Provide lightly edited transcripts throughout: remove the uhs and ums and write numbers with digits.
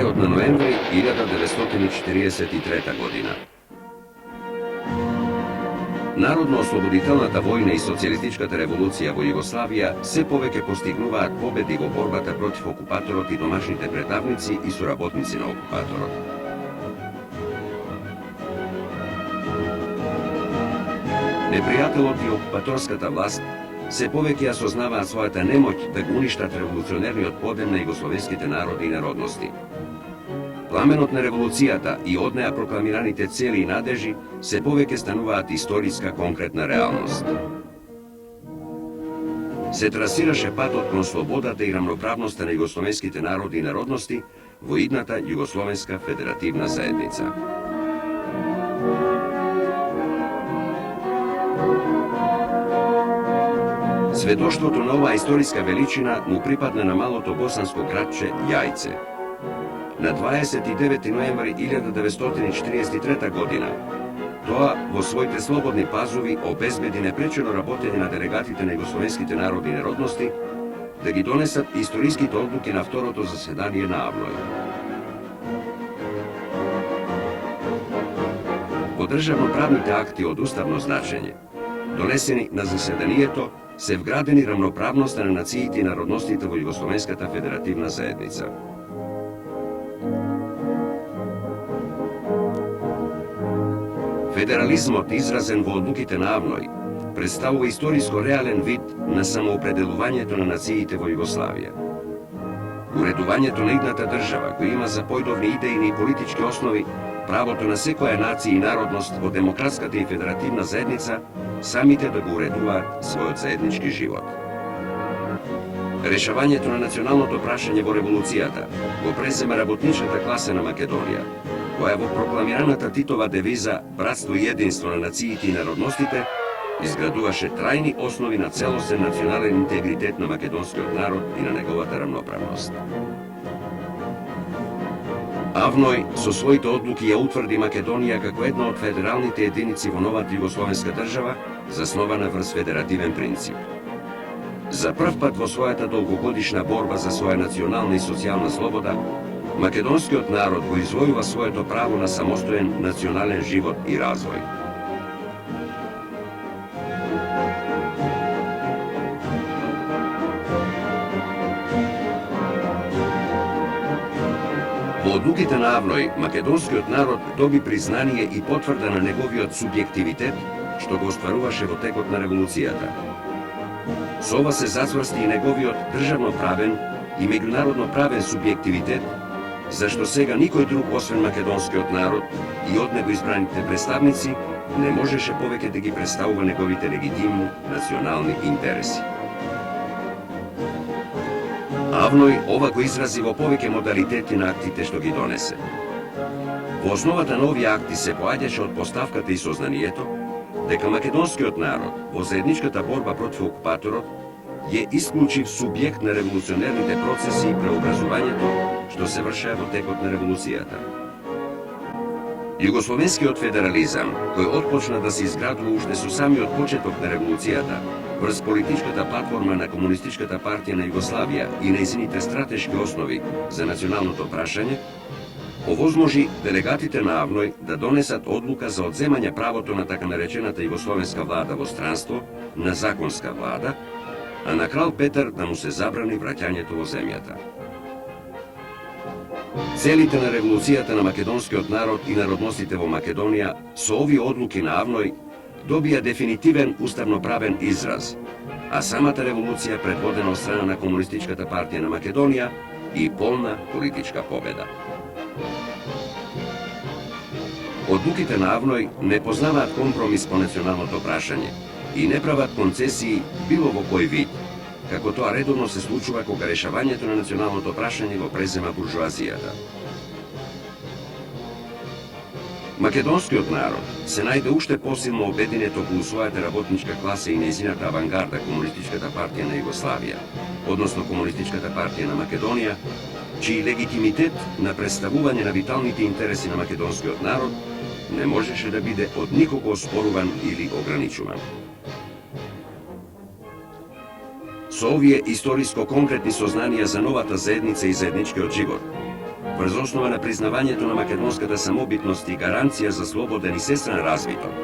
крајот на ноември 1943 година. Народно-ослободителната војна и социјалистичката револуција во Југославија се повеќе постигнуваат победи во борбата против окупаторот и домашните претавници и соработници на окупаторот. Непријателот и окупаторската власт се повеќе ја сознаваат својата немоќ да го уништат револуционерниот подем на југословенските народи и народности. Пламенот на револуцијата и од неа прокламираните цели и надежи се повеќе стануваат историска конкретна реалност. Се трасираше патот кон слободата и рамноправноста на југословенските народи и народности во идната Југословенска федеративна заедница. Сведоштвото на оваа историска величина му припадна на малото босанско градче Јајце. На 29 ноември 1943 година, тоа во своите слободни пазови обезбеди непречено работење на делегатите на југословенските народи и народности да ги донесат историските одлуки на второто заседание на АВНОј. По државноправните акти од уставно значење, донесени на заседанието, се вградени рамноправноста на нациите и народностите во Југословенската федеративна заедница. Федерализмот, изразен во одлуките на АВНОј, представува историско реален вид на самоопределувањето на нациите во Југославија. Уредувањето на идната држава, која има за појдовни идејни и политички основи правото на секоја нација и народност во демократската и федеративна заедница самите да го уредуваат својот заеднички живот. Решавањето на националното прашање во револуцијата го презема работничката класа на Македонија, која во прокламираната Титова девиза «Братство и единство на нациите и народностите» изградуваше трајни основи на целосен национален интегритет на македонскиот народ и на неговата рамноправност. АВНОј со своите одлуки ја утврди Македонија како една од федералните единици во новата југословенска држава, заснована врз федеративен принцип. За прв пат во својата долгогодишна борба за своја национална и социјална слобода, македонскиот народ го извојува своето право на самостоен национален живот и развој. Во одлуките на АВНОј, македонскиот народ доби признание и потврда на неговиот субјективитет, што го остваруваше во текот на револуцијата. Со ова се зацврсти и неговиот државноправен и меѓународноправен субјективитет, зашто сега никој друг освен македонскиот народ и од него избраните представници не можеше повеќе да ги представува неговите легитимни национални интереси. АВНОј ова го изрази во повеќе модалитети на актите што ги донесе. Во основата на овие акти се поаѓаше од поставката и сознанието дека македонскиот народ во заедничката борба против окупаторот е исклучив субјект на револуционерните процеси и преобразувањето што се вршеа во текот на револуцијата. Југословенскиот федерализам, кој отпочна да се изградува уште со самиот почеток на револуцијата, врз политичката платформа на Комунистичката партија на Југославија и нејзините стратешки основи за националното прашање, овозможи делегатите на АВНОј да донесат одлука за одземање правото на така наречената југословенска влада во странство на законска влада, а на крал Петар да му се забрани враќањето во земјата. Целите на револуцијата на македонскиот народ и народностите во Македонија со овие одлуки на АВНОј добија дефинитивен уставноправен израз, а самата револуција предводена од страна на Комунистичката партија на Македонија и полна политичка победа. Одлуките на АВНОј не познаваат компромис по националното прашање и не прават концесии било во кој вид, како тоа редовно се случува кога решавањето на националното прашање го презема буржуазијата. Македонскиот народ се најде уште посилно обединет околу својата работничка класа и нејзината авангарда Комунистичката партија на Југославија, односно Комунистичката партија на Македонија, чиј легитимитет на представување на виталните интереси на македонскиот народ не можеше да биде од никого оспоруван или ограничуван. Со овие историско-конкретни сознанија за новата заедница и заедничкиот живот, врз основа на признавањето на македонската самобитност и гаранција за слободен и сестрен развиток,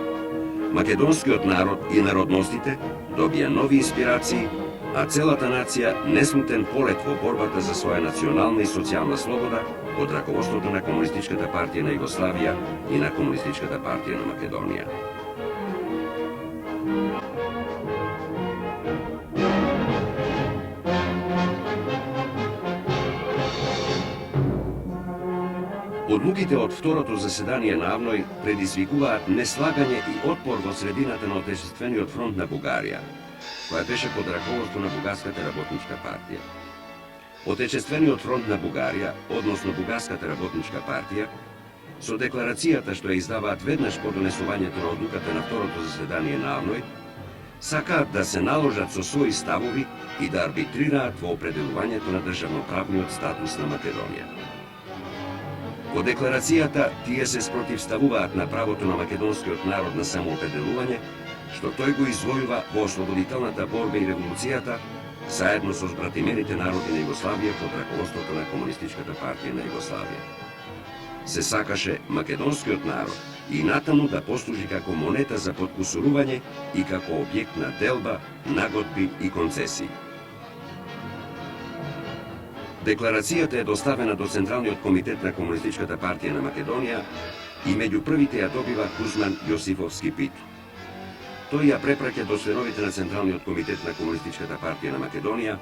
македонскиот народ и народностите добија нови инспирации, а целата нација неслутен полет во борбата за своја национална и социјална слобода од раководството на Комунистичката партија на Југославија и на Комунистичката партија на Македонија. Одлуките од второто заседание на АВНОј предизвикуваат неслагање и отпор во средината на Отечествениот фронт на Бугарија, која беше под раководство на Бугарската работничка партија. Отечествениот фронт на Бугарија, односно Бугарската работничка партија, со декларацијата што ја издаваат веднаш по донесувањето на одлуката на второто заседание на АВНОј, сакаат да се наложат со своји ставови и да арбитрираат во определувањето на државноправниот статус на Македонија. Во декларацијата тие се спротивставуваат на правото на македонскиот народ на самоопределување, што тој го извојува во ослободителната борба и револуцијата, заедно со збратимените народи на Југославија под раководството на Комунистичката партија на Југославија. Се сакаше македонскиот народ и натаму да послужи како монета за подкусурување и како објект на делба, нагодби и концесии. Декларацијата е доставена до Централниот комитет на Комунистичката партија на Македонија и меѓу првите ја добива Кузман Јосифовски Питу. Тој ја препраќа до членовите на Централниот комитет на Комунистичката партија на Македонија,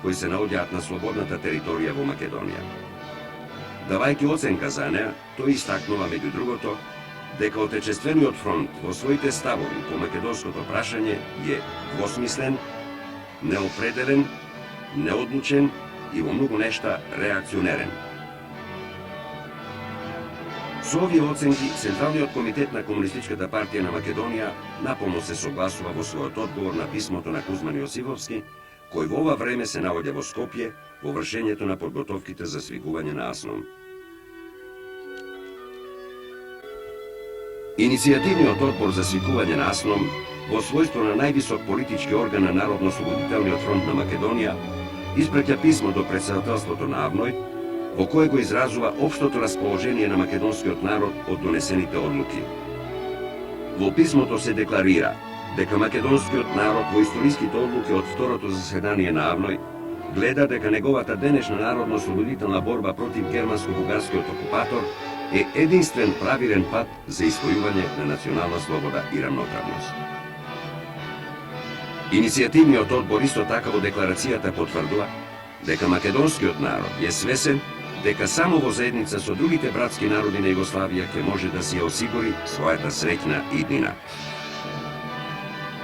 кои се наоѓаат на слободната територија во Македонија. Давајќи оценка за неа, тој истакнува меѓу другото дека Отечествениот фронт во своите ставови по македонското прашање е двосмислен, неопределен, неодлучен и во многу нешта реакционерен. Со овие оценки, Централниот комитет на Комунистичката партија на Македонија наполно се согласува во својот одговор на писмото на Кузман Јосифовски, кој во ова време се наоѓа во Скопје во вршењето на подготовките за свикување на АСНОМ. Иницијативниот одбор за свикување на АСНОМ во својство на највисок политички орган на Народно-ослободителниот фронт на Македонија испраќа писмо до претседателството на АВНОј, во кое го изразува општото расположение на македонскиот народ од донесените одлуки. Во писмото се декларира дека македонскиот народ во историските одлуки од второто заседание на АВНОј гледа дека неговата денешна народно-ослободителна борба против германско-бугарскиот окупатор е единствен правилен пат за извојување на национална слобода и рамноправност. Иницијативниот одбор исто така во декларацијата потврдува дека македонскиот народ е свесен дека само во заедница со другите братски народи на Југославија ќе може да си ја осигури својата среќна иднина.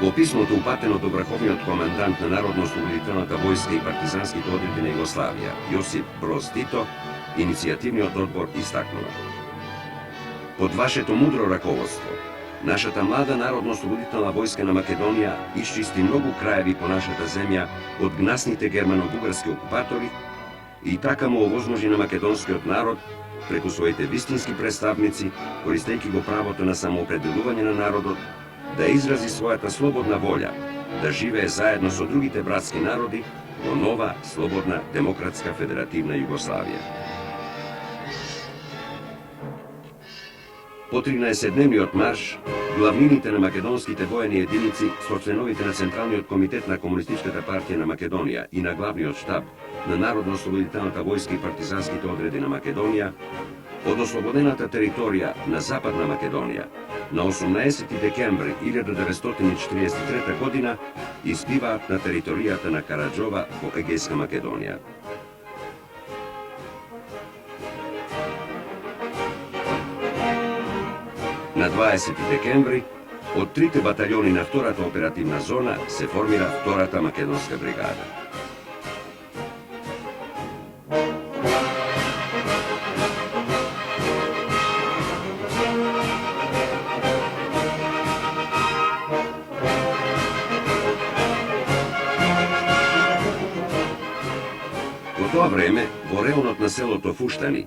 Во писмото упатено до врховниот командант на Народно-ослободителната војска и партизанските одреди на Југославија, Јосип Броз Тито, иницијативниот одбор истакнува: под вашето мудро раководство, нашата млада Народно-ослободителна војска на Македонија исчисти многу краеви по нашата земја од гнасните германо-бугарски окупатори и така му овозможи на македонскиот народ, преку своите вистински представници, користејќи го правото на самоопределување на народот, да изрази својата слободна волја, да живее заедно со другите братски народи во нова, слободна, демократска федеративна Југославија. По 13-дневниот марш, главнините на македонските воени единици со членовите на Централниот комитет на Комунистичката партија на Македонија и на главниот штаб на Народно-ослободителната војска и партизанските одреди на Македонија од ослободената територија на Западна Македонија на 18 декември 1943 година избиваат на територијата на Караџова во Егејска Македонија. На 20 декември, од трите батальони на втората оперативна зона се формира втората македонска бригада. Во тоа време, во реонот на селото Фуштани,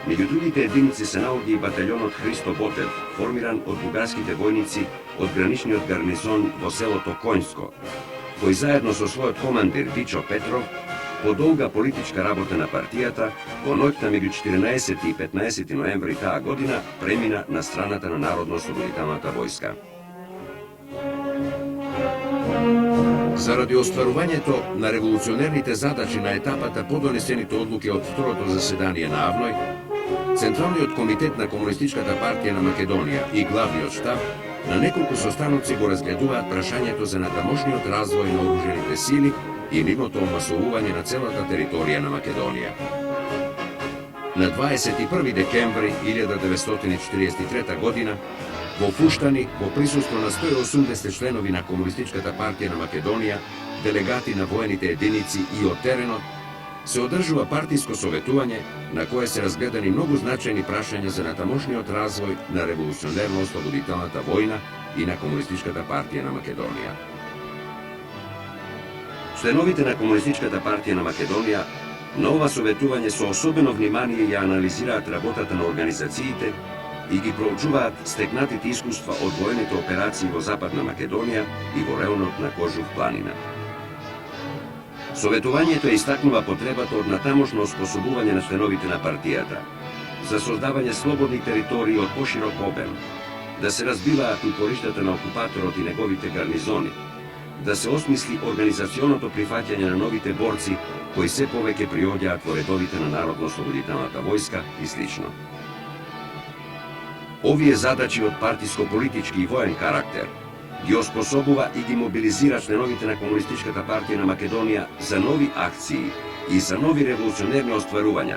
меѓу другите единици се наоѓа и батальонот Христо Ботев, формиран од бугарските војници од граничниот гарнизон во селото Коњско, кој заедно со својот командир Вичо Петров подолга политичка работа на партијата, во ноќта меѓу 14 и 15 ноември таа година премина на страната на Народно-ослободителната војска. Заради остварувањето на револуционерните задачи на етапата по донесените одлуки од второто заседание на Авној, Централниот комитет на Комунистичката партија на Македонија и главниот штаб на неколку состаноци го разгледуваат прашањето за натамошниот развој на оружените сили и нивното омасовување на целата територија на Македонија. На 21 декември 1943 година во Фуштани, во присуство на 180 членови на Комунистичката партија на Македонија, делегати на воените единици и од теренот, се одржува партиско советување на кое се разгледани многу значајни прашања за натамошниот развој на револуционерно-ослободителната војна и на Комунистичката партија на Македонија. Членовите на Комунистичката партија на Македонија на ова советување со особено внимание ја анализираат работата на организациите и ги проучуваат стекнатите искуства од воените операции во Западна Македонија и во районот на Кожув планина. Советувањето истакнува потребата од натамошно оспособување на членовите на партијата, за создавање слободни територии од поширок обем, да се разбиваат упориштата на окупаторот и неговите гарнизони, да се осмисли организационото прифаќање на новите борци кои се повеќе приоѓаат во редовите на Народно-ослободителната војска и слично. Овие задачи од партиско-политички и воен карактер ги оспособува и ги мобилизира членовите на Комунистичката партија на Македонија за нови акции и за нови револуционерни остварувања,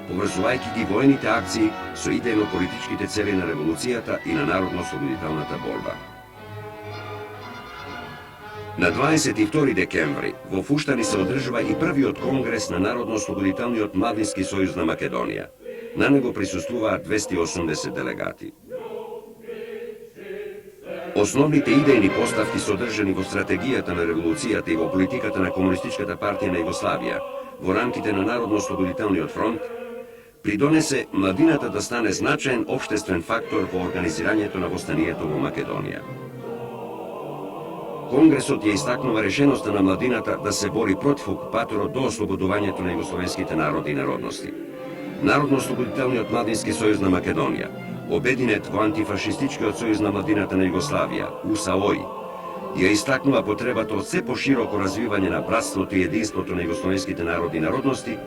поврзувајќи ги воените акции со идејно-политичките цели на револуцијата и на народно-ослободителната борба. На 22 декември во Фуштани се одржува и првиот конгрес на Народно-ослободителниот младински сојуз на Македонија. На него присуствуваат 280 делегати. Основните идејни поставки содржани во стратегијата на револуцијата и во политиката на Комунистичката партија на Југославија во рамките на Народно-ослободителниот фронт придонесе младината да стане значаен општествен фактор во организирањето на востанието во Македонија. Конгресот ја истакнува решеноста на младината да се бори против окупаторот до ослободувањето на југословенските народи и народности. Народно-ослободителниот младински сојуз на Македонија, обединет во антифашистичкиот сојуз на младината на Југославија, УСАОЙ, ја истакнува потребата од се пошироко развивање на братството и единството на југословенските народи и народности,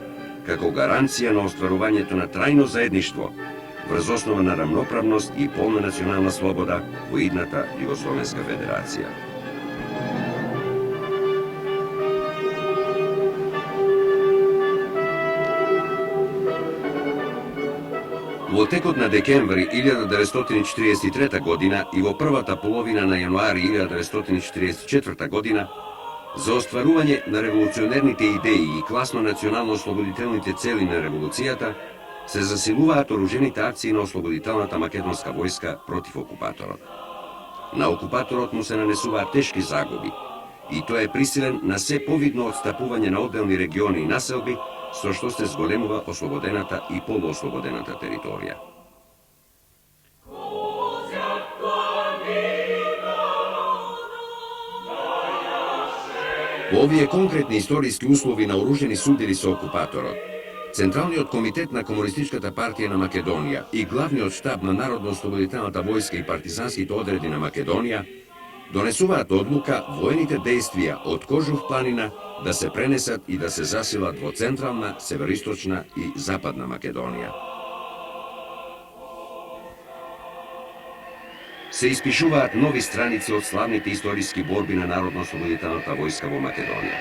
како гаранција на остварувањето на трајно заедништво врз основа на рамноправност и полна национална слобода во идната Југословенска федерација. Во текот на декември 1943 година и во првата половина на јануари 1944 година, за остварување на револуционерните идеи и класно-национално-ослободителните цели на револуцијата, се засилуваат оружените акции на ослободителната македонска војска против окупаторот. На окупаторот му се нанесуваат тешки загуби, и тој е присилен на се повидно отстапување на одделни региони и населби, со што се зголемува ослободената и полуослободената територија. Во овие конкретни историски услови на оружени судири со окупаторот, Централниот комитет на Комунистичката партија на Македонија и главниот штаб на Народно-ослободителната војска и партизанските одреди на Македонија донесуваат одлука воените действија од Кожув планина да се пренесат и да се засилат во Централна, Североисточна и Западна Македонија. Се испишуваат нови страници од славните историски борби на Народно-ослободителната војска во Македонија.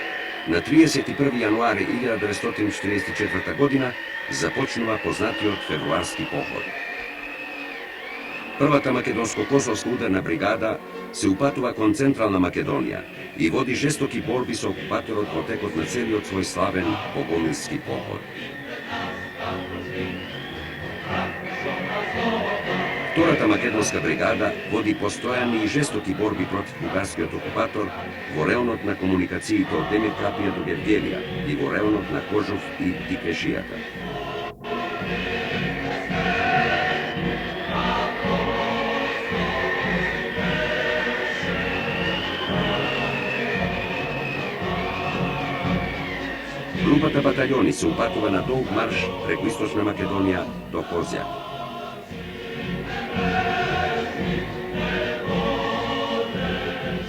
На 31 јануари 1944 година започнува познатиот февруарски поход. Првата македонско-косовска ударна бригада се упатува кон Централна Македонија и води жестоки борби со окупаторот во текот на целиот свој славен богомилски поход. Втората македонска бригада води постојани и жестоки борби против бугарскиот окупатор во реонот на комуникациите од Демир Капија до Гевгелија и во реонот на Кожув и Диквешијата. Групата батальони се упатува на долг марш преку Источна Македонија до Козјак.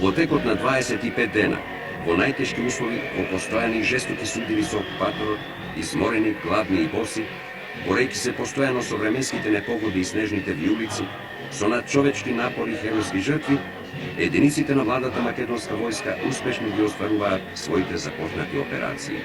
Во текот на 25 дена, во најтешки услови, во постојани жестоки судиви со окупаторот, изморени, гладни и боси, борејќи се постојано со временските непогоди и снежните виулици, со надчовечки напори и херојски жртви, единиците на младата македонска војска успешно ги остваруваат своите започнати операции.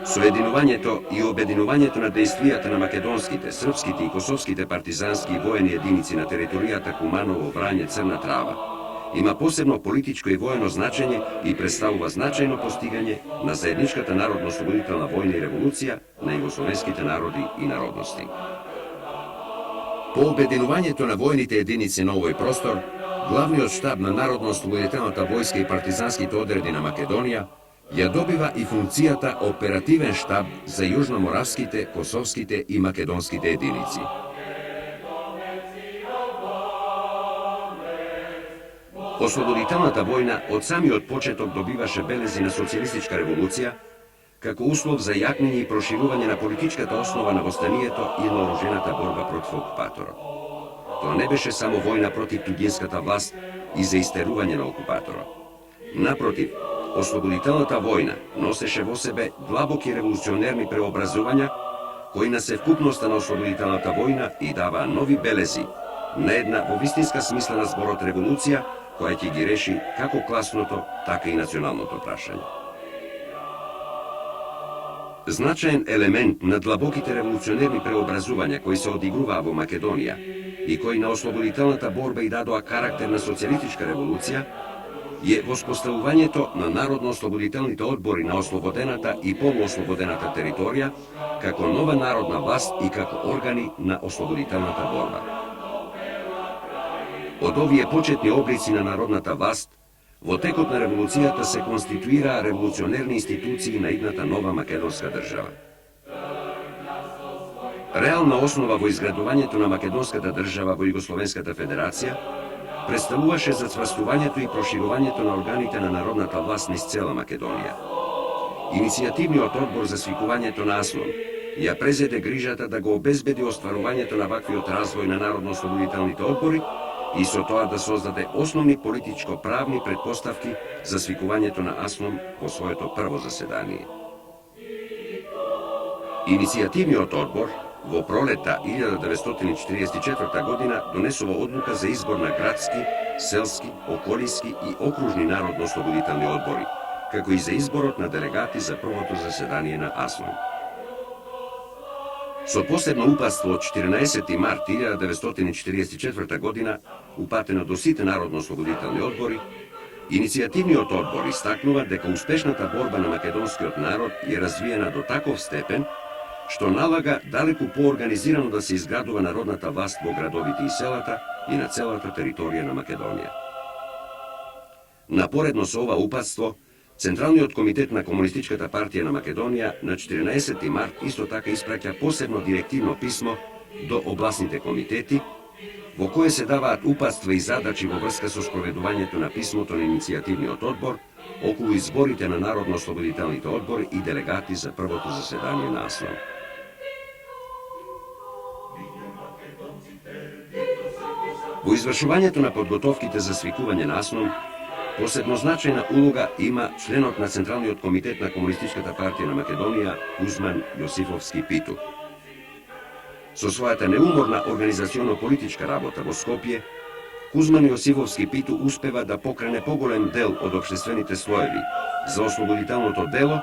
Соединувањето и обединувањето на дејствијата на македонските, српските и косовските партизански и воени единици на територијата Куманово, Врање, Црна Трава има посебно политичко и воено значење и представува значајно постигање на заедничката народно-ослободителна војна и револуција на југословенските народи и народности. По обединувањето на војните единици на овој простор, главниот штаб на Народно-ослободителната војска и партизанските одреди на Македонија ја добива и функцијата оперативен штаб за јужноморавските, косовските и македонските единици. Ослободителната војна од самиот почеток добиваше белези на социјалистичка револуција, како услов за јакнење и проширување на политичката основа на востанието и на оружената борба против окупаторот. Тоа не беше само војна против туѓинската власт и за истерување на окупаторот. Напротив, ослободителната војна носеше во себе длабоки револуционерни преобразувања, кои на севкупноста на ослободителната војна и даваа нови белези на една во вистинска смисла на зборот револуција, која ќе ги реши како класното, така и националното прашање. Значаен елемент на длабоките револуционерни преобразувања кои се одигруваа во Македонија и кои на ослободителната борба и дадоа карактер на социјалистичка револуција, е воспоставувањето на народно-ослободителните одбори на ослободената и полуослободената територија како нова народна власт и како органи на ослободителната борба. Од овие почетни облици на народната власт, во текот на револуцијата се конституираа револуционерни институции на идната нова македонска држава. Реална основа во изградувањето на македонската држава во Југословенската федерација представуваше зацврстувањето и проширувањето на органите на народната власт низ цела Македонија. Иницијативниот одбор за свикувањето на АСНОМ ја презеде грижата да го обезбеди остварувањето на ваквиот развој на народно-ослободителните одбори и со тоа да создаде основни политичко-правни предпоставки за свикувањето на АСНОМ во своето прво заседание. Иницијативниот одбор во пролета 1944 година донесува одлука за избор на градски, селски, околиски и окружни народно-ослободителни одбори, како и за изборот на делегати за првото заседание на АСНОМ. Со посебно упатство од 14 март 1944 година, упатено до сите народно-ослободителни одбори, иницијативниот одбор истакнува дека успешната борба на македонскиот народ е развиена до таков степен, што налага далеку поорганизирано да се изградува народната власт во градовите и селата и на целата територија на Македонија. Напоредно со ова упатство, Централниот комитет на Комунистичката партија на Македонија на 14 март исто така испраќа посебно директивно писмо до областните комитети, во кое се даваат упатства и задачи во врска со спроведувањето на писмото на иницијативниот одбор околу изборите на народно-ослободителните одбори и делегати за првото заседание на АСНОМ. Во извршувањето на подготовките за свикување на АСНОМ, посебно значајна улога има членот на Централниот комитет на Комунистичката партија на Македонија Кузман Јосифовски Питу. Со својата неуморна организационо-политичка работа во Скопје, Кузман Јосифовски Питу успева да покрене поголем дел од општествените слоеви за ослободителното дело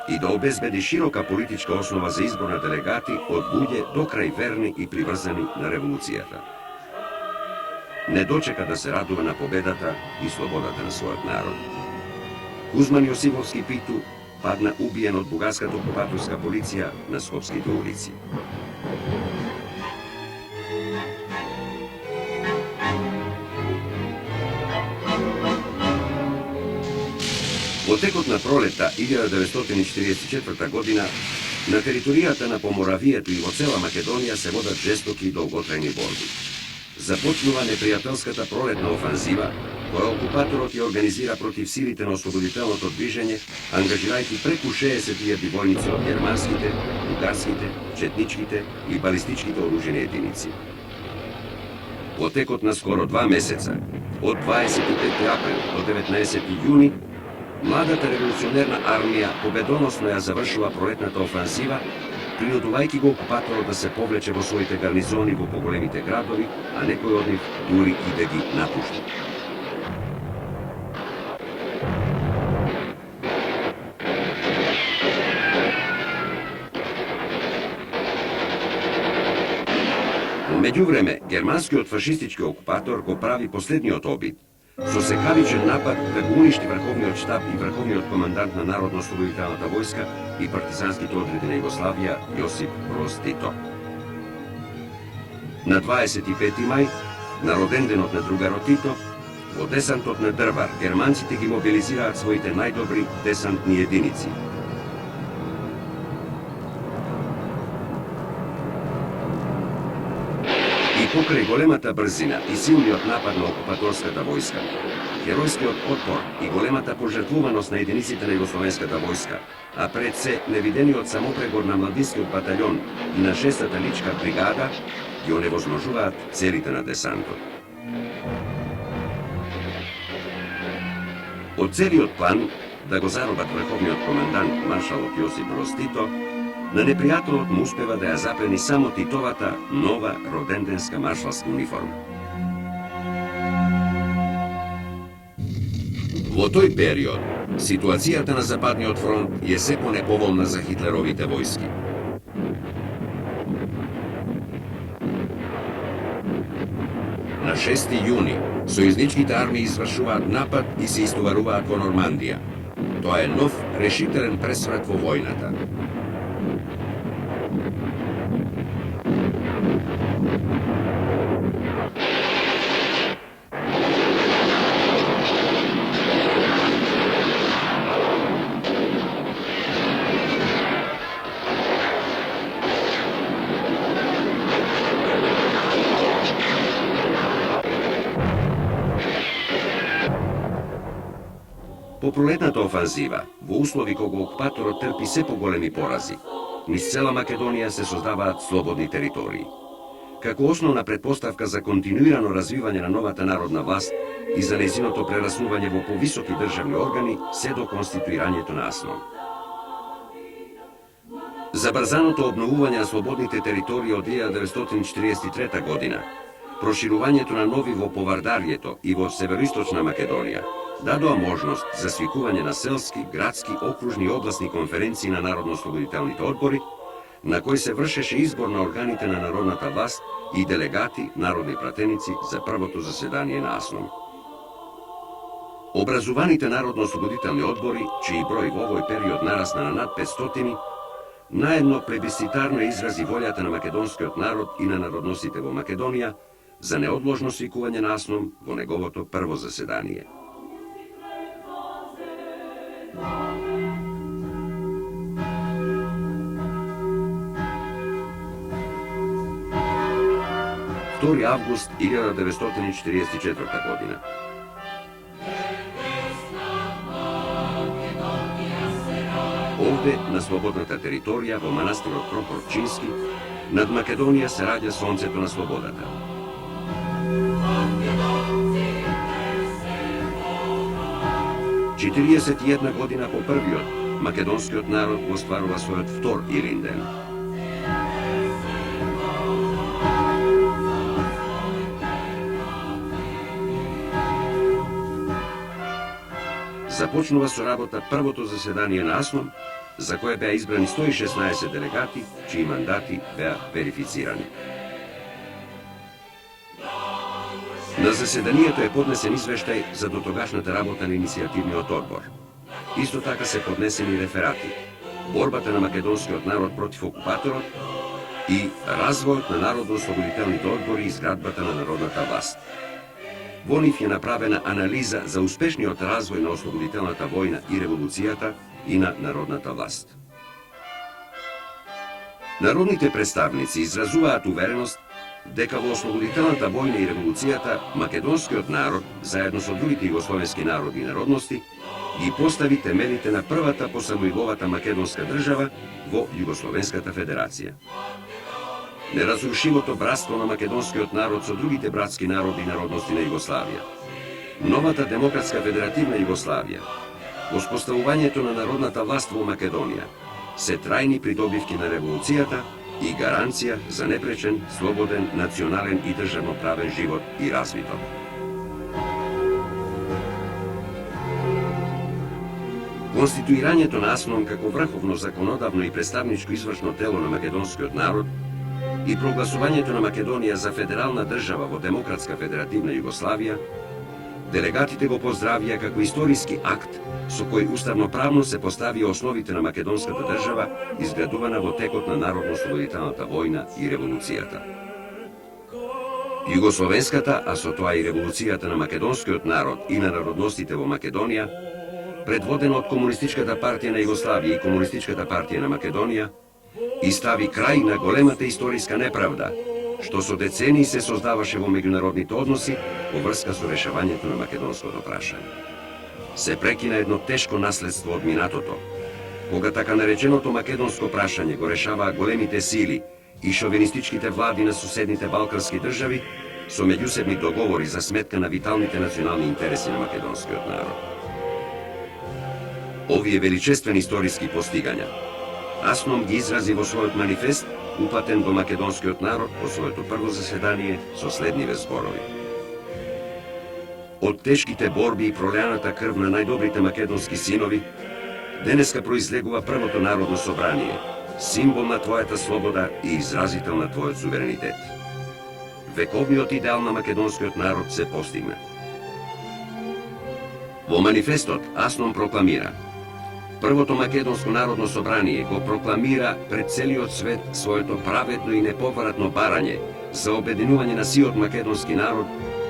и да обезбеди широка политичка основа за избор на делегати од луѓе до крај верни и приврзани на револуцијата. Не дочека да се радува на победата и слободата на својот народ. Кузман Јосифовски Питу падна убиен од бугарската окупаторска полиција на скопските улици. Во текот на пролетта 1944 година, на територијата на Поморавието и во цела Македонија се водат жестоки и долготрајни борби. Започнува непријателската пролетна офанзива, која окупаторот ја организира против силите на ослободителното движење, ангажирајќи преку 60.000 војници од германските, бугарските, четничките и балистичките оружени единици. Во текот на скоро 2 месеца, од 25 април до 19 јуни, младата револуционерна армија победоносно ја завршува пролетната офанзива, принудувајќи го окупаторот да се повлече во своите гарнизони во поголемите градови, а некој од нив дури и да ги напушти. Меѓувреме, германскиот фашистички окупатор го прави последниот обид, со секавичен напад да го уништи врховниот штаб и врховниот командант на Народно-ослободителната војска и партизанските одреди на Југославија Јосип Броз Тито. На 25 мај, на роденденот на другарот Тито, во десантот на Дрвар германците ги мобилизираат своите најдобри десантни единици. Покрај големата брзина и силниот напад на окупаторската војска, геројскиот отпор и големата пожртвуваност на единиците на југословенската војска, а пред се невидениот самопрегор на младинскиот батаљон и на 6-та личка бригада, ги оневозможуваат целите на десантот. Од целиот план да го заробат врховниот командант маршалот Јосип Броз Тито, на непријателот му успева да ја заплени само Титовата нова роденденска маршалска униформа. Во тој период, ситуацијата на Западниот фронт е се понеповолна за хитлеровите војски. На 6 јуни, сојузничките армии извршуваат напад и се истоваруваат во Нормандија. Тоа е нов, решителен пресврат во војната. По пролетната офанзива, во услови кога окупаторот трпи се поголеми порази, низ цела Македонија се создаваат слободни територии. Како основна претпоставка за континуирано развивање на новата народна власт и за нејзиното прераснување во повисоки државни органи се до конституирањето на АСНОМ. Забрзаното обновување на слободните територии од 1943 година, проширувањето на нови во Повардарието и во Североисточна Македонија, дадоа можност за свикување на селски, градски, окружни и областни конференции на Народно-ослободителните одбори, на кои се вршеше избор на органите на народната власт и делегати, народни пратеници за првото заседание на АСНОМ. Образуваните Народно-ослободителни одбори, чиј број во овој период нарасна на над 500, наедно плебисцитарно изрази волјата на македонскиот народ и на народносите во Македонија за неодложно свикување на АСНОМ во неговото прво заседание. Втори август 1944 година. Овде, на слободната територија, во манастирот Пропорчински, над Македонија се раѓа сонцето на слободата. Четириесет и една година по првиот, македонскиот народ го остварува својот втор Илинден. Започнува со работа првото заседание на АСНОМ, за кое беа избрани 116 делегати, чии мандати беа верифицирани. На заседанието е поднесен извештај за дотогашната работа на иницијативниот одбор. Исто така се поднесени реферати, борбата на македонскиот народ против окупаторот и развојот на Народно-ослободителните одбори и изградбата на народната власт. Во нив е направена анализа за успешниот развој на ослободителната војна и револуцијата и на народната власт. Народните представници изразуваат увереност дека во ослободителната војна и револуцијата македонскиот народ, заедно со другите југословенски народи и народности, ги постави темелите на првата по самојговата македонска држава во Југословенската федерација. Неразрушимото братство на македонскиот народ со другите братски народи и народности на Југославија, новата демократска федеративна Југославија, воспоставувањето на народната власт во Македонија, се трајни придобивки на револуцијата и гаранција за непречен, слободен, национален и државноправен живот и развиток. Конституирањето на АСНОМ како врховно законодавно и представничко извршно тело на македонскиот народ и прогласувањето на Македонија за федерална држава во демократска федеративна Југославија, делегатите го поздравија како историски акт со кој уставноправно се поставија основите на македонската држава, изградувана во текот на народно-ослободителната војна и револуцијата. Југословенската, а со тоа и револуцијата на македонскиот народ и на народностите во Македонија, предводена од Комунистичката партија на Југославија и Комунистичката партија на Македонија, и стави крај на големата историска неправда, што со децении се создаваше во меѓународните односи во врска со решавањето на македонското прашање. Се прекина едно тешко наследство од минатото, кога така нареченото македонско прашање го решаваа големите сили и шовинистичките влади на соседните балкански држави со меѓусебни договори за сметка на виталните национални интереси на македонскиот народ. Овие величествени историски постигања АСНОМ ги изрази во својот манифест, упатен до македонскиот народ по своето прво заседание со следниве зборови. Од тешките борби и пролеаната крв на најдобрите македонски синови, денеска произлегува првото народно собрание, символ на твојата слобода и изразител на твојот суверенитет. Вековниот идеал на македонскиот народ се постигна. Во манифестот АСНОМ прокламира: првото македонско народно собрание го прокламира пред целиот свет своето праведно и неповратно барање за обединување на сиот македонски народ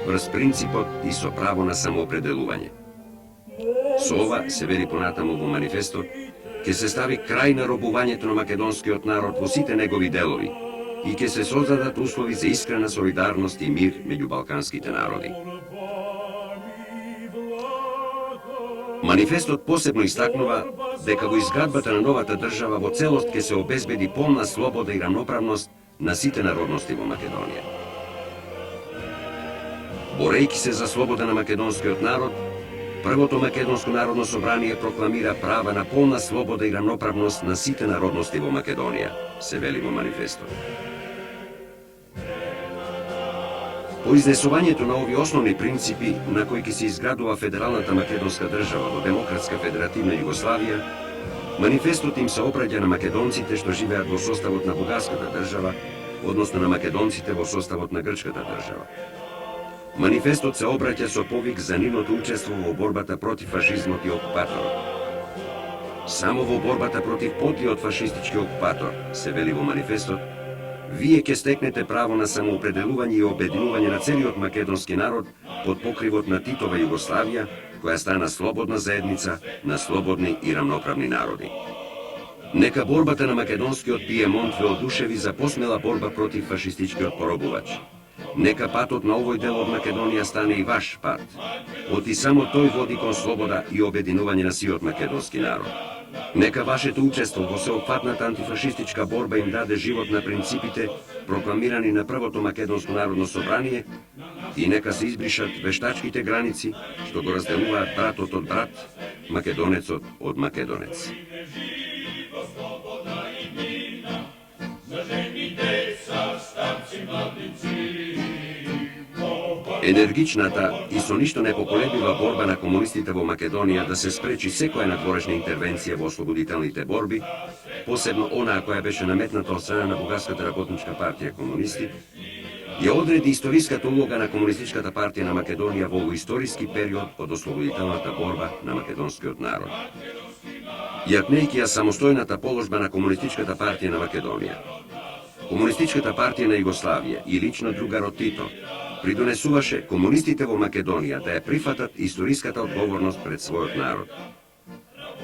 врз принципот и со право на самоопределување. Со ова, се вели понатаму во манифестот, ќе се стави крај на робувањето на македонскиот народ во сите негови делови и ќе се создадат услови за искрена солидарност и мир меѓу балканските народи. Манифестот посебно истакнува дека во изградбата на новата држава во целост ќе се обезбеди полна слобода и рамноправност на сите народности во Македонија. Борејќи се за слобода на македонскиот народ, првото македонско народно собрание прокламира права на полна слобода и рамноправност на сите народности во Македонија, се вели во манифестот. По изнесувањето на овие основни принципи на кои ќе се изградува федералната македонска држава во демократска федеративна Југославија, манифестот им се обраќа на македонците што живеат во составот на бугарската држава, односно на македонците во составот на грчката држава. Манифестот се обраќа со повик за нивното учество во борбата против фашизмот и окупаторот. Само во борбата против потлиот фашистички окупатор, се вели во манифестот, вие ќе стекнете право на самоопределување и обединување на целиот македонски народ под покривот на Титова Југославија, која стана слободна заедница на слободни и рамноправни народи. Нека борбата на македонскиот Пиемонт ве одушеви за посмела борба против фашистичкиот поробувач. Нека патот на овој дел од Македонија стане и ваш пат. Оти само тој води кон слобода и обединување на сиот македонски народ. Нека вашето учество во сеопфатната антифашистичка борба им даде живот на принципите прокламирани на првото македонско народно собрание и нека се избришат вештачките граници што го разделуваат братот од брат, македонецот од македонец. Енергичната и со ништо непоколебива борба на комунистите во Македонија да се спречи секоја надворешна интервенција во ослободителните борби, посебно онаа која беше наметната од страна на Бугарската работничка партија комунисти, ја одреди историската улога на Комунистичката партија на Македонија во овој историски период од ослободителната борба на македонскиот народ. Јакнејќи ја самостојната положба на Комунистичката партија на Македонија, Комунистичката партија на Југославија и лично другарот Тито придонесуваше комунистите во Македонија да ја прифатат историската одговорност пред својот народ.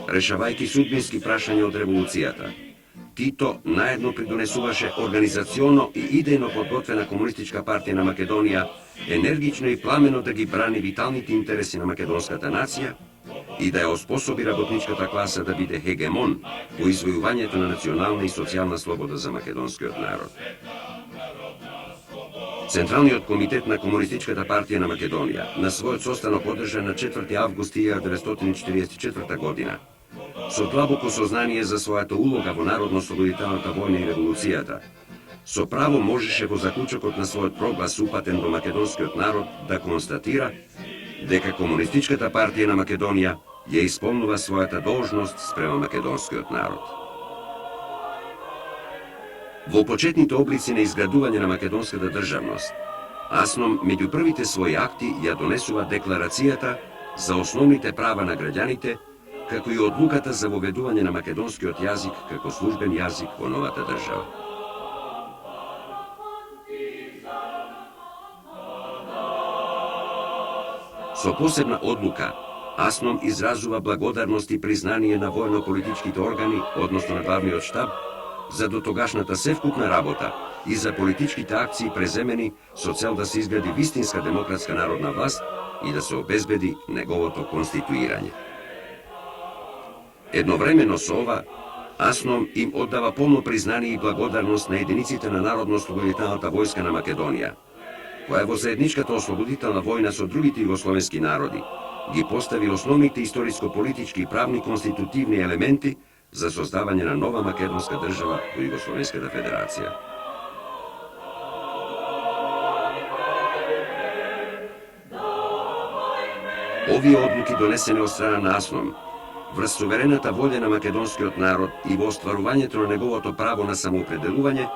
Решавајќи судбински прашања од револуцијата, Тито наедно придонесуваше организационо и идејно подготвена комунистичка партија на Македонија, енергично и пламено да ги брани виталните интереси на македонската нација и да ја оспособи работничката класа да биде хегемон во извојувањето на национална и социјална слобода за македонскиот народ. Централниот комитет на Комунистичката партија на Македонија на својот состанок одржан на 4 август 1944 година, со длабоко сознание за својата улога во народно-ослободителната војна и револуцијата, со право можеше во заклучокот на својот проглас упатен до македонскиот народ да констатира дека Комунистичката партија на Македонија ја исполнува својата должност спрема македонскиот народ. Во почетните облици на изградување на македонската државност, АСНОМ меѓу првите своји акти ја донесува декларацијата за основните права на граѓаните, како и одлуката за воведување на македонскиот јазик како службен јазик во новата држава. Со посебна одлука, АСНОМ изразува благодарност и признание на војно-политичките органи, односно на главниот штаб, за дотогашната севкупна работа и за политичките акции преземени со цел да се изгради вистинска демократска народна власт и да се обезбеди неговото конституирање. Едновремено со ова, АСНОМ им оддава полно признание и благодарност на единиците на Народно-ослободителната војска на Македонија, која во заедничката ослободителна војна со другите југословенски народи ги постави основните историско-политички и правни конститутивни елементи за создавање на нова македонска држава во Југословенската федерација. Овие одлуки донесени од страна на АСНОМ врз суверената волја на македонскиот народ и во остварувањето на неговото право на самоопределување,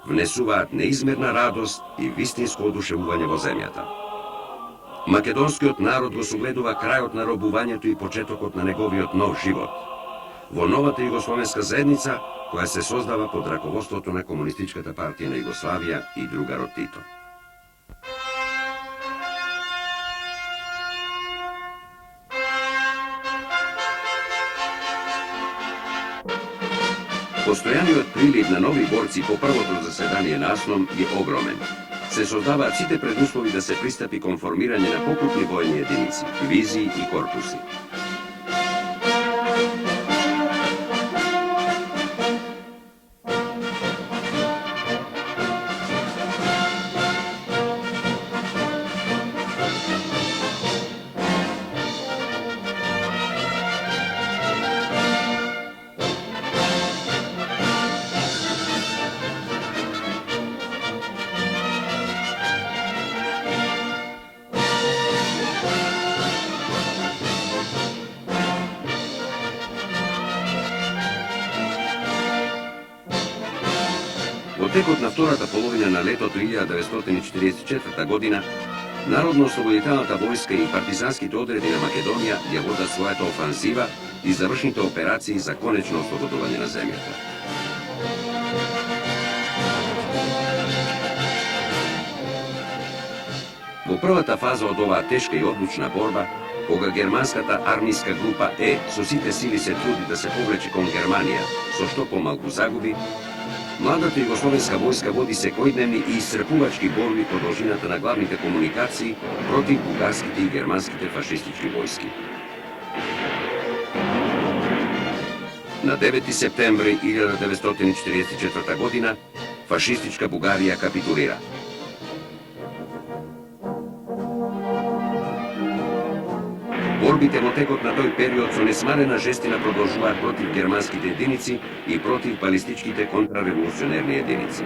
внесуваат неизмерна радост и вистинско одушевување во земјата. Македонскиот народ го согледува крајот на робувањето и почетокот на неговиот нов живот во новата југословенска заедница, која се создава под раководството на Комунистичката партија на Југославија и другарот Тито. Постојаниот прилив на нови борци по првото заседание на АСНОМ е огромен. Се создаваат сите предуслови да се пристапи кон формирање на покупни војни единици, дивизии и корпуси. Во текот на втората половина на летото 1944 година, Народно-ослободителната војска и партизанските одреди на Македонија ја водат својата офанзива и завршните операции за конечно ослободување на земјата. Во првата фаза од оваа тешка и одлучна борба, кога германската армиска група Е со сите сили се труди да се повлече кон Германија, со што помалку загуби, младата југословенска војска води секојдневни и исцрпувачки борби по должината на главните комуникации против бугарските и германските фашистички војски. На 9 септември 1944 година фашистичка Бугарија капитулира. Борбите во текот на тој период со несмарена жестина продолжуваат против германските единици и против балистичките контрареволуционерни единици.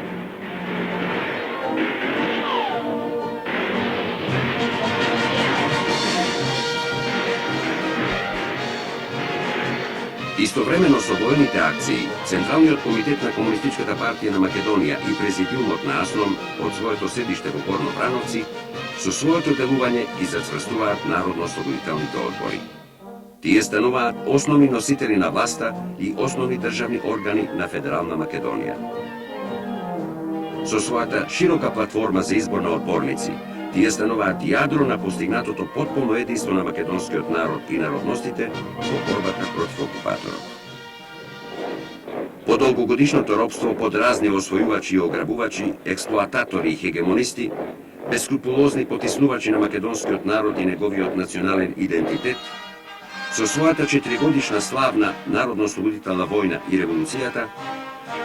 Истовремено со војните акции, Централниот комитет на Комунистичката партија на Македонија и Президиумот на АСНОМ од своето седиште во Горно Врановци со своето делување ги зацврстуваат народно-ослободителните одбори. Тие стануваат основни носители на власта и основни државни органи на Федерална Македонија. Со својата широка платформа за избор на одборници, Тие стануваат јадро на постигнатото потполно единство на македонскиот народ и народностите во борбата против окупаторот. По долгогодишното робство под разни освојувачи и ограбувачи, експлоататори и хегемонисти, бескрупулозни потиснувачи на македонскиот народ и неговиот национален идентитет, со својата 4-годишна славна народно-ослободителна војна и револуцијата,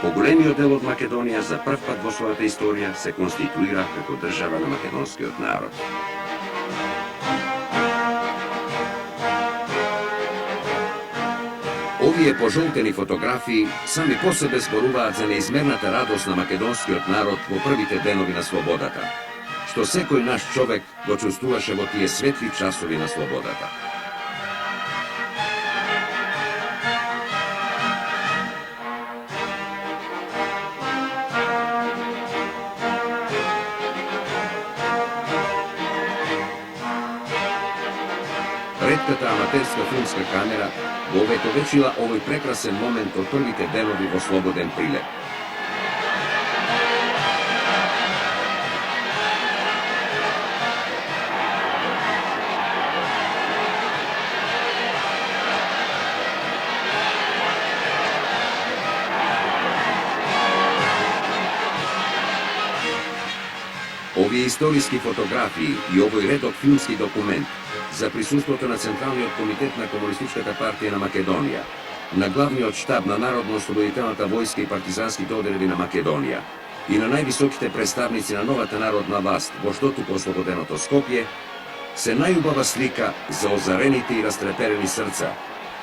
поголемиот дел од Македонија за прв пат во својата историја се конституира како држава на македонскиот народ. Овие пожолтени фотографии сами по себе зборуваат за неизмерната радост на македонскиот народ во првите денови на слободата, што секој наш човек го чувствуваше во тие светли часови на слободата. Ретката аматерска филмска камера го оветовечила овој прекрасен момент од првите денови во слободен прилет. Овие историски фотографии и овој редок филмски документ за присуството на Централниот комитет на Комунистичката партија на Македонија, на главниот штаб на Народно-ослободителната војска и партизанските одреди на Македонија и на највисоките представници на новата народна власт во штотуку ослободеното Скопје, се најубава слика за озарените и растреперени срца,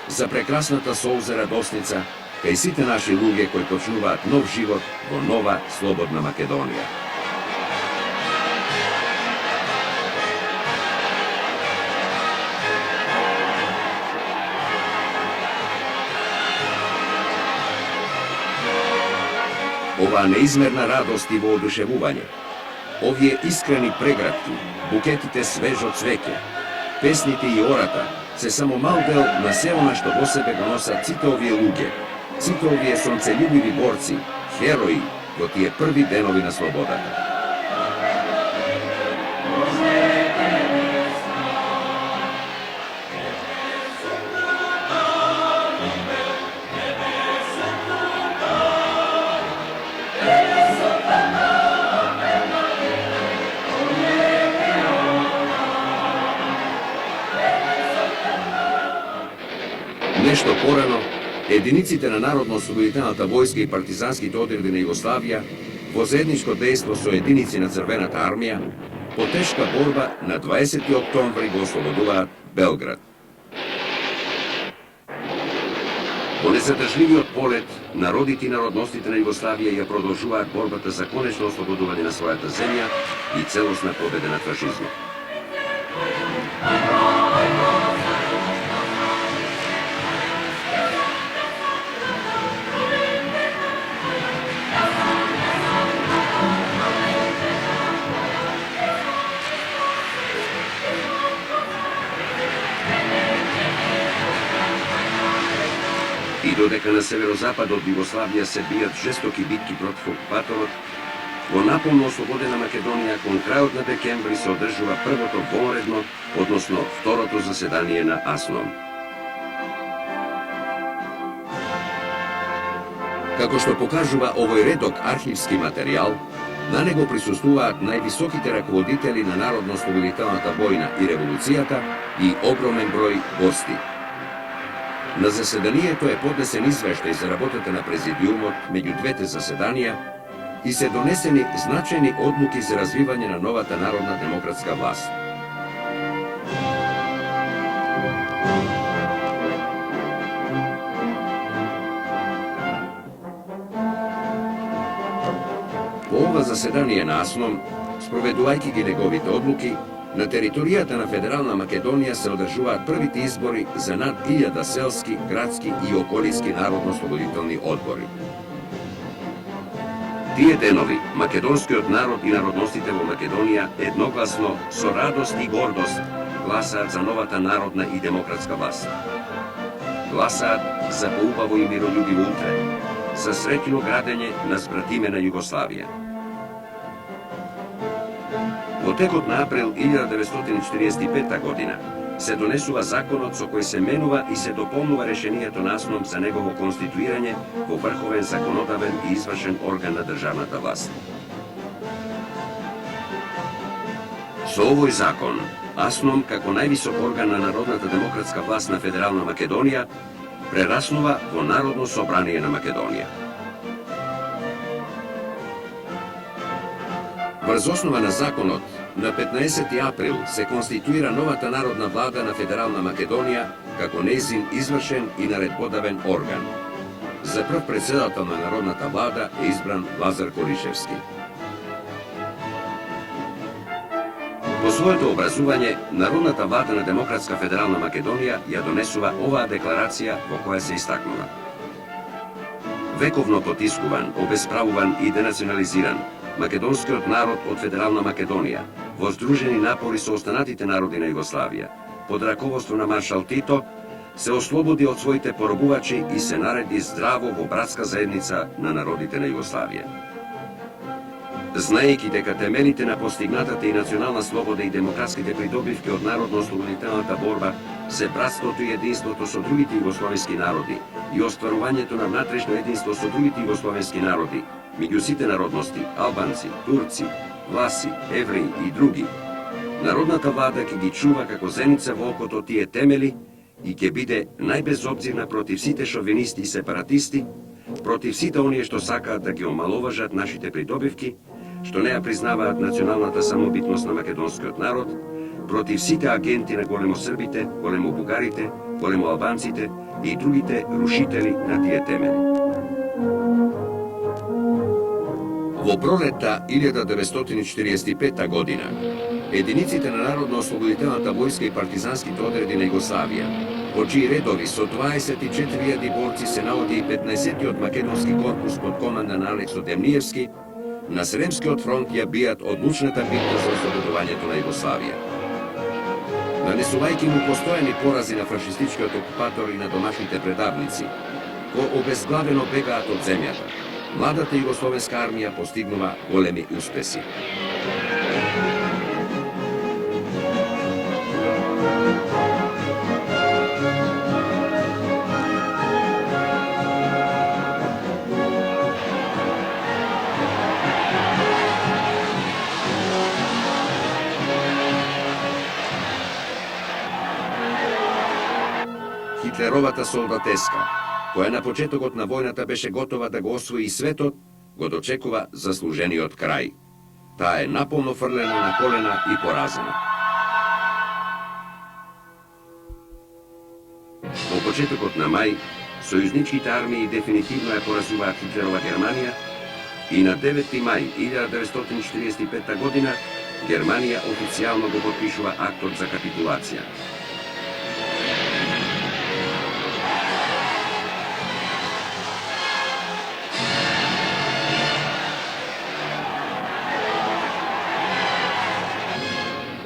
за прекрасната солза радосница кај сите наши луѓе кои почнуваат нов живот во нова слободна Македонија. Оваа неизмерна радост и воодушевување, овие искрени прегратки, букетите свежо цвеќе, песните и ората се само мал дел на се она што во себе го носат сите овие луѓе, сите овие сонцелюбиви борци, херои во тие први денови на слободата. Нешто порано, единиците на Народно-ослободителната војска и партизанските одреди на Југославија во заедничко дејство со единици на Црвената армија по тешка борба на 20 октомври го ослободуваат Белград. Во незадржливиот полет, народите и народностите на Југославија ја продолжуваат борбата за конечно ослободување на својата земја и целосна победа над фашизмот. И додека на северозапад од Југославија се бијат жестоки битки против окупаторот, во наполно ослободена Македонија кон крајот на декември се одржува првото вонредно, односно второто заседание на АСНОМ. Како што покажува овој редок архивски материјал, на него присуствуваат највисоките раководители на Народно-ослободителната војна и револуцијата и огромен број гости. На заседанието е поднесен извештај за работата на президиумот меѓу двете заседанија и се донесени значајни одлуки за развивање на новата народна демократска власт. По ова заседание на АСНОМ, спроведувајќи ги неговите одлуки, на територијата на Федерална Македонија се одржуваат првите избори за над 1000 селски, градски и околински народно-ослободителни одбори. Тие денови, македонскиот народ и народностите во Македонија едногласно, со радост и гордост, гласаат за новата народна и демократска власт. Гласаат за поубаво и миролюбиво утре, за среќно градење на збратимена Југославија. Во текот на април 1945 година се донесува законот со кој се менува и се дополнува решението на АСНОМ за негово конституирање во врховен законодавен и извршен орган на државната власт. Со овој закон, АСНОМ, како највисок орган на Народната демократска власт на Федерална Македонија, прераснува во Народно собрание на Македонија. Врз основа на законот, на 15 април се конституира новата народна влада на Федерална Македонија како нејзин извршен и наредбодавен орган. За прв председател на народната влада е избран Лазар Колишевски. По своето образување, Народната влада на Демократска Федерална Македонија ја донесува оваа декларација во која се истакнува: вековно потискуван, обесправуван и денационализиран, македонскиот народ од Федерална Македонија, во здружени напори со останатите народи на Југославија, под раководство на маршал Тито, се ослободи од своите поробувачи и се нареди здраво во братска заедница на народите на Југославија. Знаејќи дека темелите на постигнатата и национална слобода и демократските придобивки од народно-ослободителната борба се братството и единството со другите југословенски народи и остварувањето на внатрешно единство со другите југословенски народи, меѓу сите народности, албанци, турци, власи, евреи и други, народната влада ќе ги чува како зеница во окото тие темели и ќе биде најбезобзирна против сите шовинисти и сепаратисти, против сите оние што сакаат да ги омаловажат нашите придобивки, што не ја признаваат националната самобитност на македонскиот народ, против сите агенти на големосрбите, големобугарите, големоалбанците и другите рушители на тие темели. Во пролетта 1945 година, единиците на Народно-ослободителната војска и партизанските одреди на Југославија, во чии редови со 24.000 борци се наоди и 15-тиот македонски корпус под команда на Алексо Демниевски, на Сремскиот фронт ја бијат одлучната битка за ослободувањето на Југославија. Нанесувајќи му постојани порази на фашистичкиот окупатор и на домашните предавници, кои обезглавено бегаат од земјата, младата југословенска армија постигнува големи успеси. Хитлеровата солдатеска, која на почетокот на војната беше готова да го освои светот, го дочекува заслужениот крај. Таа е наполно фрлена на колена и поразена. Во почетокот на мај, сојузничките армии дефинитивно ја поразуваат Хитлерова Германија и на 9 мај 1945 година Германија официјално го потпишува актот за капитулација.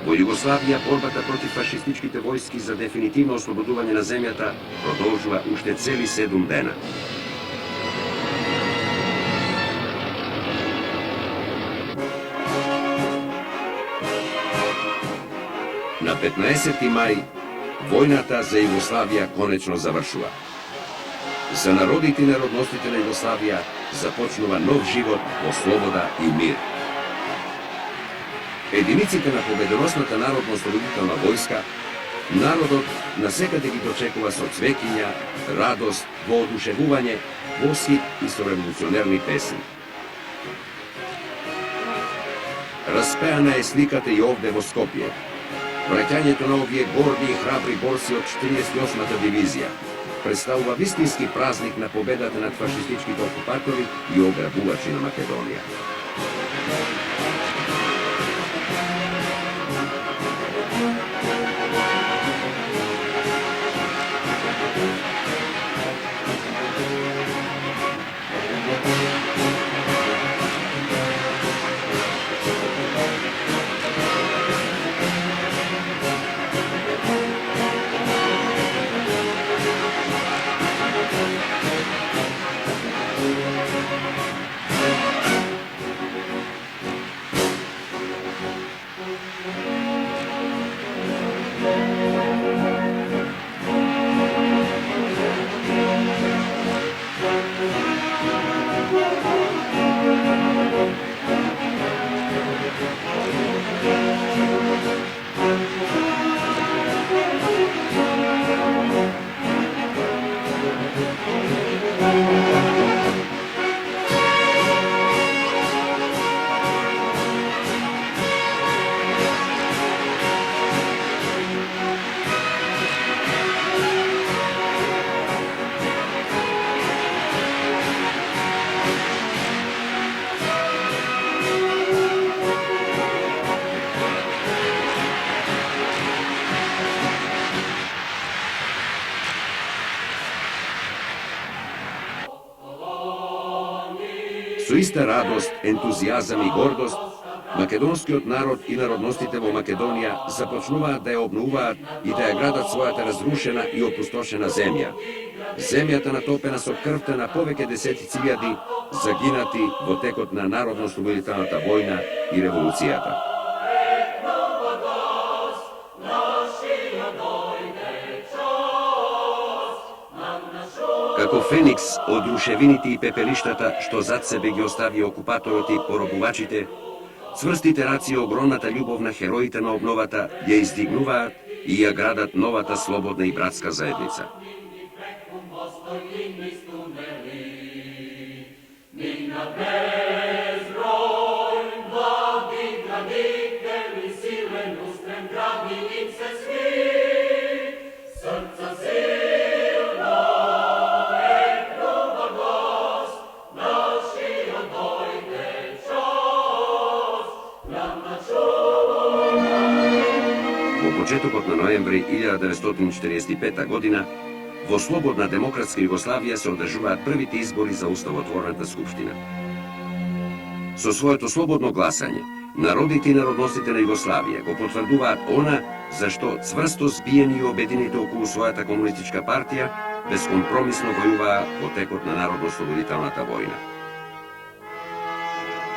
Во Југославија борбата против фашистичките војски за дефинитивно ослободување на земјата продолжува уште цели 7 дена. На 15 мај војната за Југославија конечно завршува. За народите и народностите на Југославија започнува нов живот во слобода и мир. Единиците на победоносната народно-ослободителна војска, народот насекаде ги дочекува со цвеќиња, радост, воодушевување, восхит и со револуционерни песни. Распеана е сликата и овде во Скопје. Враќањето на овие горди и храбри борци од 48-та дивизија представува вистински празник на победата над фашистичките окупатори и ограбувачи на Македонија. Со иста радост, ентузијазам и гордост, македонскиот народ и народностите во Македонија започнуваат да ја обновуваат и да ја градат својата разрушена и опустошена земја. Земјата натопена со крвта на повеќе десетици илјади загинати во текот на народно-ослободителната војна и револуцијата. Како феникс од рушевините и пепелиштата што зад себе ги остави окупаторот и поробувачите, цврстите раци и огромната љубов на хероите на обновата ја издигнуваат и ја градат новата слободна и братска заедница. Почетокот на ноември 1945 година, во слободна демократска Југославија се одржуваат првите избори за Уставотворната скупштина. Со своето слободно гласање, народите и народностите на Југославија го потврдуваат она за што цврсто збиени и обединените околу својата комунистичка партија бескомпромисно војуваа во текот на народно-ослободителната војна.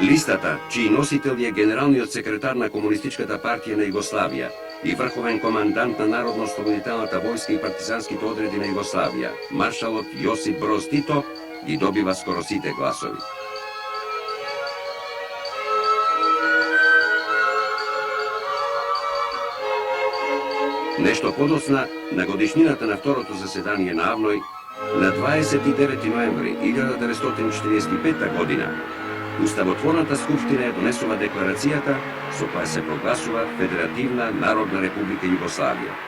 Листата, чиј носител е генералниот секретар на Комунистичката партија на Југославија и врховен командант на Народно-ослободителната војска и партизанските одреди на Југославија, маршалот Јосип Броз Тито, ги добива скоро сите гласови. Нешто подоцна, на годишнината на второто заседание на АВНОј, на 29 ноември 1945 година, Уставотворната скупштина ја донесува декларацијата со која се прогласува Федеративна Народна република Југославија.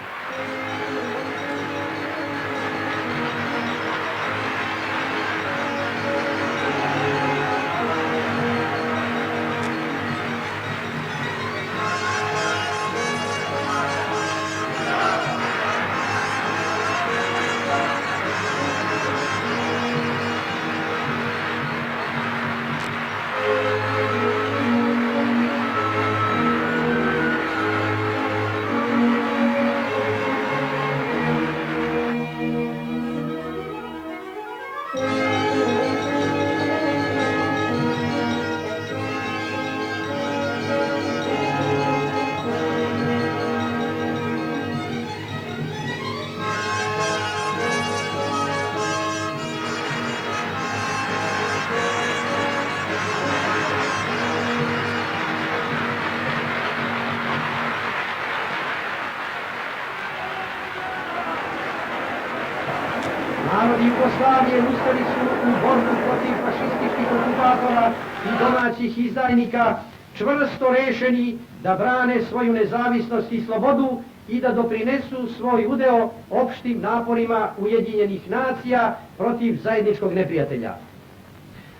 Narodi Jugoslavije ustali su u borbu protiv fašističkih okupatora i domaćih izdajnika, čvrsto rešeni da brane svoju nezavisnost i slobodu i da doprinesu svoj udeo opštim naporima Ujedinjenih nacija protiv zajedničkog neprijatelja.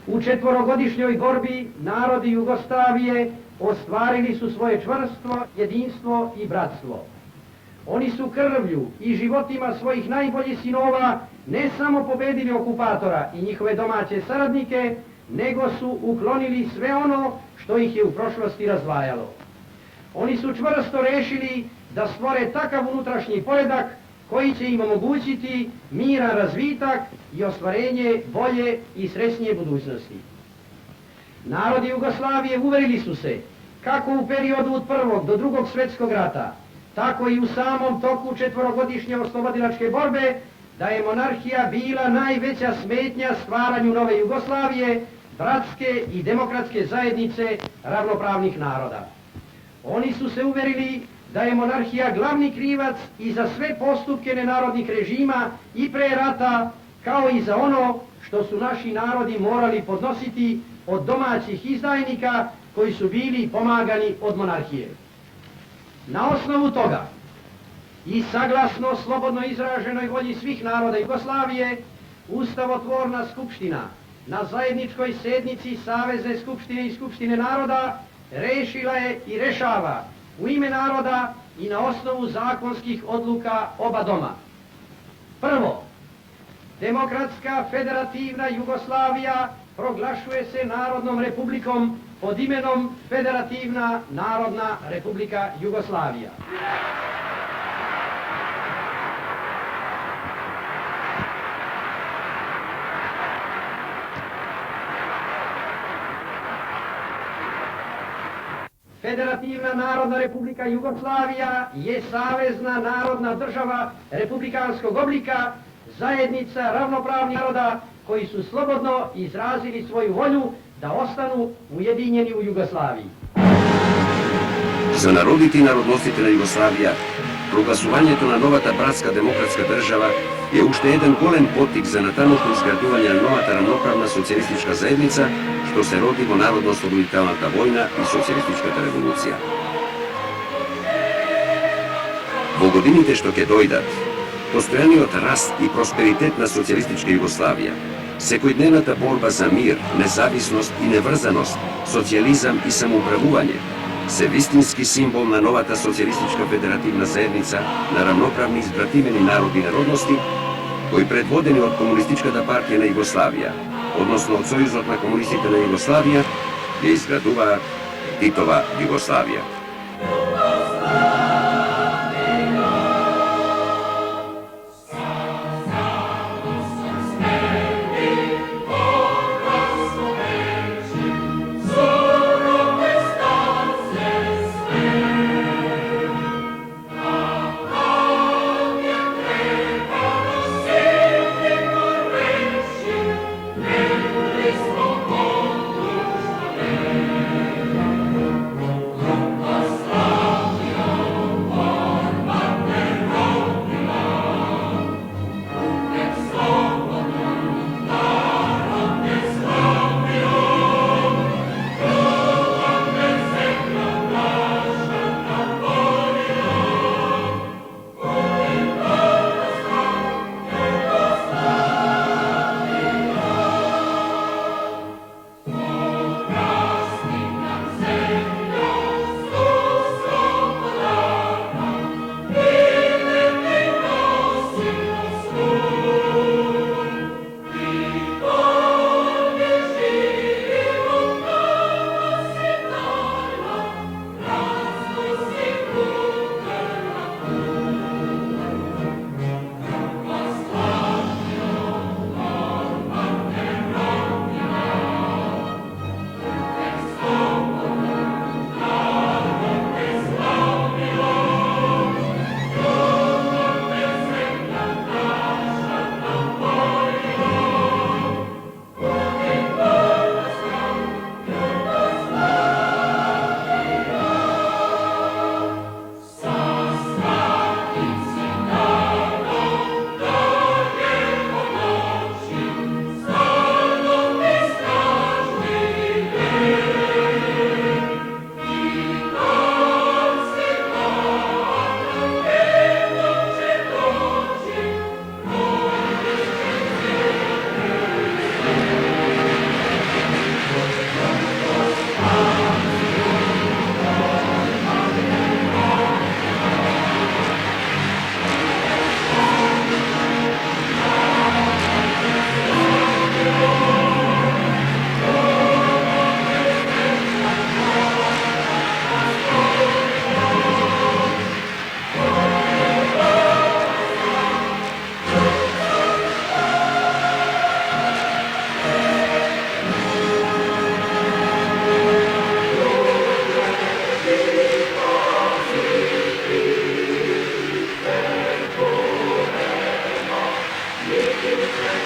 U četvorogodišnjoj borbi narodi Jugoslavije ostvarili su svoje čvrstvo, jedinstvo i bratstvo. Oni su krvlju i životima svojih najboljih sinova ne samo pobedili okupatora i njihove domaće saradnike, nego su uklonili sve ono što ih je u prošlosti razdvajalo. Oni su čvrsto rešili da stvore takav unutrašnji poredak koji će im omogućiti miran razvitak i ostvarenje bolje i srećnije budućnosti. Narodi Jugoslavije uverili su se kako u periodu od Prvog do Drugog svjetskog rata, tako i u samom toku četvorogodišnje oslobodilačke borbe, da je monarhija bila najveća smetnja stvaranju nove Jugoslavije, bratske i demokratske zajednice ravnopravnih naroda. Oni su se uverili da je monarhija glavni krivac i za sve postupke nenarodnih režima i pre rata, kao i za ono što su naši narodi morali podnositi od domaćih izdajnika koji su bili pomagani od monarhije. Na osnovu toga i saglasno slobodno izraženoj volji svih naroda Jugoslavije, Ustavotvorna skupština na zajedničkoj sednici Savezne skupštine i Skupštine naroda rešila je i rešava u ime naroda i na osnovu zakonskih odluka oba doma. Prvo, Demokratska federativna Jugoslavija proglašuje se Narodnom republikom pod imenom Federativna Narodna Republika Jugoslavija. Federativna Narodna Republika Jugoslavija je savezna narodna država republikanskog oblika, zajednica ravnopravnih naroda koji su slobodno izrazili svoju volju da ostanu ujedinjeni u Jugoslaviji. За народите и народностите на Југославија, прогласувањето на новата братска демократска држава е уште еден голем поттик за натамошно изградување на новата рамноправна социјалистичка заедница, што се роди во Народно-ослободителната војна и социјалистичката револуција. Во годините што ќе дојдат, постојаниот раст и просперитет на социјалистичка Југославија, секојдневната борба за мир, независност и неврзаност, социјализам и самоуправување, се вистински символ на новата социјалистичка федеративна заедница на рамноправни избратимени народи и народности, кои предводени од Комунистичката партија на Југославија, односно од Сојузот на комунистите на Југославија, ја изградуваат Титова Југославија.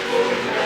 Thank you.